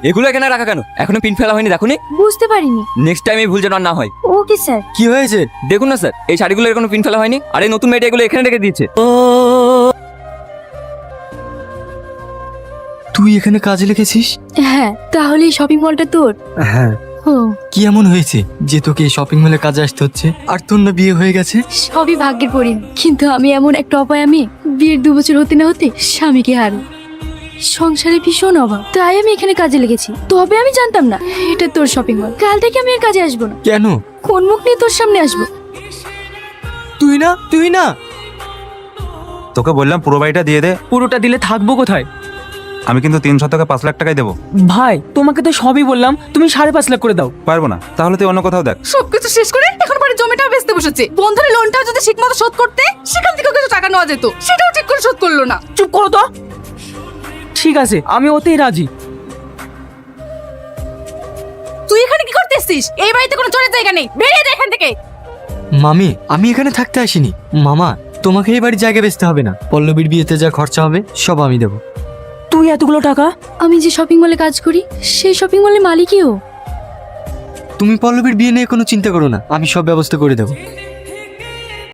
এগুলো এখানে রাখা কেন? এখনো পিন ফেলা হয়নি, দেখুনি? বুঝতে পারিনি। নেক্সট টাইম এই ভুল যেন আর না হয়। Okay sir. কি হয়েছে দেখুন না স্যার, এই শাড়িগুলো এখনো পিন ফেলা হয়নি, আর এই নতুন মেয়েটা এগুলো এখানে রেখে দিয়েছে। তুই এখানে কাজে লিখেছিস? হ্যাঁ, তাহলে এই শপিং মলটা তোর? হ্যাঁ। ও, কি এমন হয়েছে যে তোকে এই শপিং মলে কাজে আসতে হচ্ছে? আর তোর না বিয়ে হয়ে গেছে? সবই ভাগ্যের পরিণাম। কিন্তু আমি এমন একটা অপায়, আমি বিয়ের 2 বছর হতে না হতে স্বামীকে হারো, সংসারে ভীষণ অভাব, তাই আমি এখানে কাজে লেগেছি। তবে আমি জানতাম না এটা তোর শপিং মল। কাল থেকে আমি এর কাজে আসবো না। কেন? কোন মুখ নিয়ে তোর সামনে আসবো? তুই না তোকে বললাম পুরো বাড়িটা দিয়ে দে। পুরোটা দিলে থাকবো কোথায়? আমি কিন্তু 3 শতকে 5 লাখ টাকাই দেবো। ভাই তোমাকে তো সবই বললাম, তুমি 5.5 লাখ করে দাও। পারবো না, তাহলে তুই অন্য কোথাও দেখ। সবকিছু শেষ করে এখন বাড়ির জমিটাও বেচতে বসেছে। বন্ধুর লোনটাও যদি ঠিক মতো শোধ করতে, সেখান থেকে কিছু টাকা নেওয়া যেত, সেটাও ঠিক করে শোধ করলো না। চুপ করো তো। ঠিক আছে, আমি ওতেই রাজি। তুই এখানে কি করতে এসেছিস? এই বাড়িতে কোনো চোরের জায়গা নেই, বেরিয়ে যা এখান থেকে। মামি, আমি এখানে থাকতে আসিনি। মামা, তোমাকে এই বাড়ির জায়গা বেচতে হবে না। পল্লবীর বিয়েতে যা খরচা হবে সব আমি দেবো। তুই এতগুলো টাকা? আমি যে শপিং মলে কাজ করি, সেই শপিং মলের মালিকই ও। তুমি পল্লবীর বিয়ে নিয়ে কোনো চিন্তা করো না, আমি সব ব্যবস্থা করে দেবো।